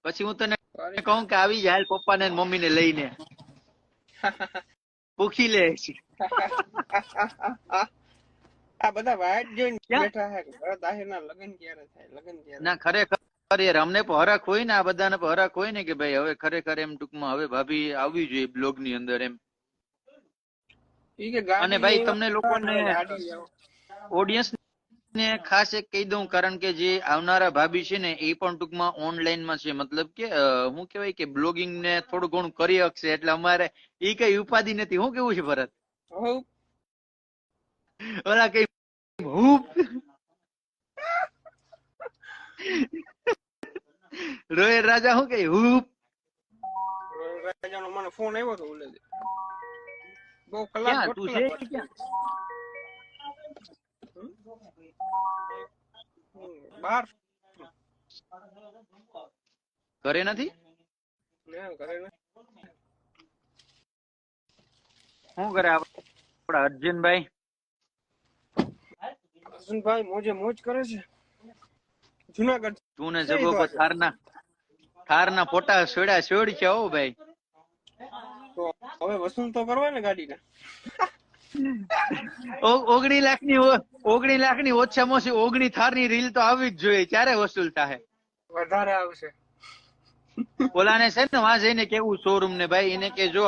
પછી હું તને કહું કે આવી જાય પપ્પા ને મમ્મી ને લઈને પૂછી લે. આ બધા વાટ જોઈને ક્યાં? બેઠા છે ભરત આહિરના લગ્ન ક્યારે થાય, લગ્ન ક્યારે ના ખરેખર યાર અમને પણ હરખ હોય ને, આ બધાને પણ હરખ હોય ને કે ભાઈ હવે ખરેખર એમ ટૂંકમાં હવે ભાભી આવવી જોઈએ બ્લોગ ની અંદર એમ. ઈ કે અને ગાડી ભાઈ લેવા તમને લોકોને ગાડી લેવા. ઓડિયન્સ ને ખાસ એક કહી દઉં, કારણ કે જે આવનારા ભાભી છે ને એ પણ ટૂંકમાં ઓનલાઈન માં છે, મતલબ કે શું કેવાય કે બ્લોગિંગ ને થોડું ઘણું કરી શકશે, એટલે અમારે ઈ કઈ ઉપાધિ નથી. શું કેવું છે ભરત? હોવ ઓલા કઈ હૂપ રોયલ રાજા શું કઈ હૂપ. રાજાનો મને ફોન આવ્યો તો ઓલે બહુ કલાક ક્યાં દોઢ તું કલાક છે? ક્યાં બહાર ઘરે નથી? ઘરે ને શું કરે આપડા અર્જુનભાઈ? અર્જુનભાઈ મોજે મોજ કરે છે જુનાગઢ. તું ને જગો પર થારના ફોટા છોડ છે. હો ભાઈ તો હવે વસૂલ તો કરવા ને ગાડીને. 19 લાખ ની ઓછામાં ઓછી 19 થાર ની રીલ તો આવવી જ જોઈએ. ક્યારે વસૂલ થાય? વધારે આવશે. ઓલાને છે ને વાં જઈને કેવું શોરૂમ ને ભાઈ એને કે જો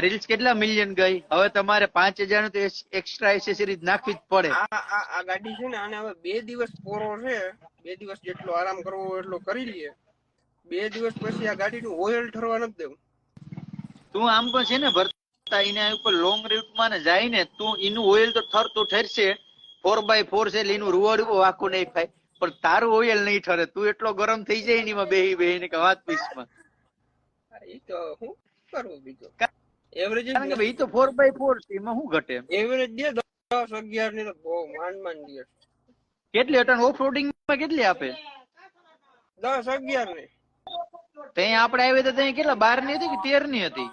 રીલ્સ કેટલા મિલિયન ગઈ, હવે તમારે 5000 નું તો એક્સ્ટ્રા એસેસરીઝ નાખવી જ પડે. આ ગાડી છે ને આને હવે 2 દિવસ પોરો છે, 2 દિવસ જેટલો આરામ કરવો હોય એટલો કરી લઈએ. 2 દિવસ પછી આ ગાડીનું ઓઇલ ઠરવા નથી દેવું. તું આમ પણ છે ને ભરતા એના ઉપર લોંગ રૂટમાં ને જાય ને તું એનું ઓઇલ તો ઠરશે. 4x4 છે એટલે એનું રૂવાડું આખું નહીં થાય, પણ તારું ઓઇલ નહીં ઠરે. તું એટલો ગરમ થઈ જાય એમાં બેહી કે વાત પીસમાં. એ તો શું કરવું બીજું, એવરેજ કારણ કે ભાઈ તો 4x4 છે, એમાં શું ઘટે? એવરેજ દે 10-11 ની તો બહુ માંડ દે. કેટલી અટન ઓફ રોડિંગ માં કેટલી આપે? 10-11 ની. ત્યાં આપણે આવ્યા તો ત્યાં કેટલા 12 ની હતી કે 13 ની હતી?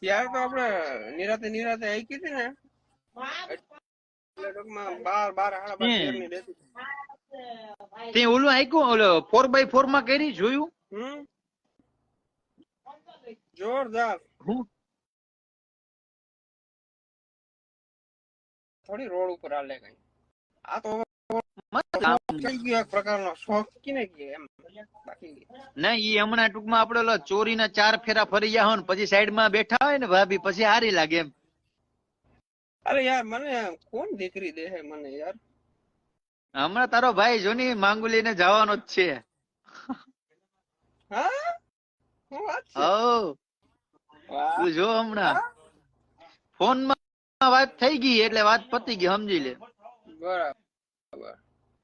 ત્યારે તો આપણે નિરાતે આઈ હતી ને એટલે ટૂંકમાં 12 13 ની દેતી. તે ઓલું આઈકું ઓલો 4x4 માં કરી જોયું? જોરદાર. હું થોડી રોડ ઉપર હાલે કઈ. આ તો મત થઈ ગયો એક પ્રકારનો શોખ કિને કે એમ. બાકી ના ઈ હમણાં ટૂંકમાં આપડે ઓલા ચોરીના 4 ફેરા ફરી ગયા હોય ને પછી સાઈડ માં બેઠા હોય ને ભાભી પછી હારી લાગે એમ. અરે યાર મને કોણ દીકરી દે હે મને યાર. હમણાં તારો ભાઈ જોની માંગુલી ને જવાનો જ છે. હા શું વાત છે? હો તું જો હમણાં ફોન માં વાત થઈ ગઈ એટલે વાત પતી ગઈ, સમજી લે. બરાબર.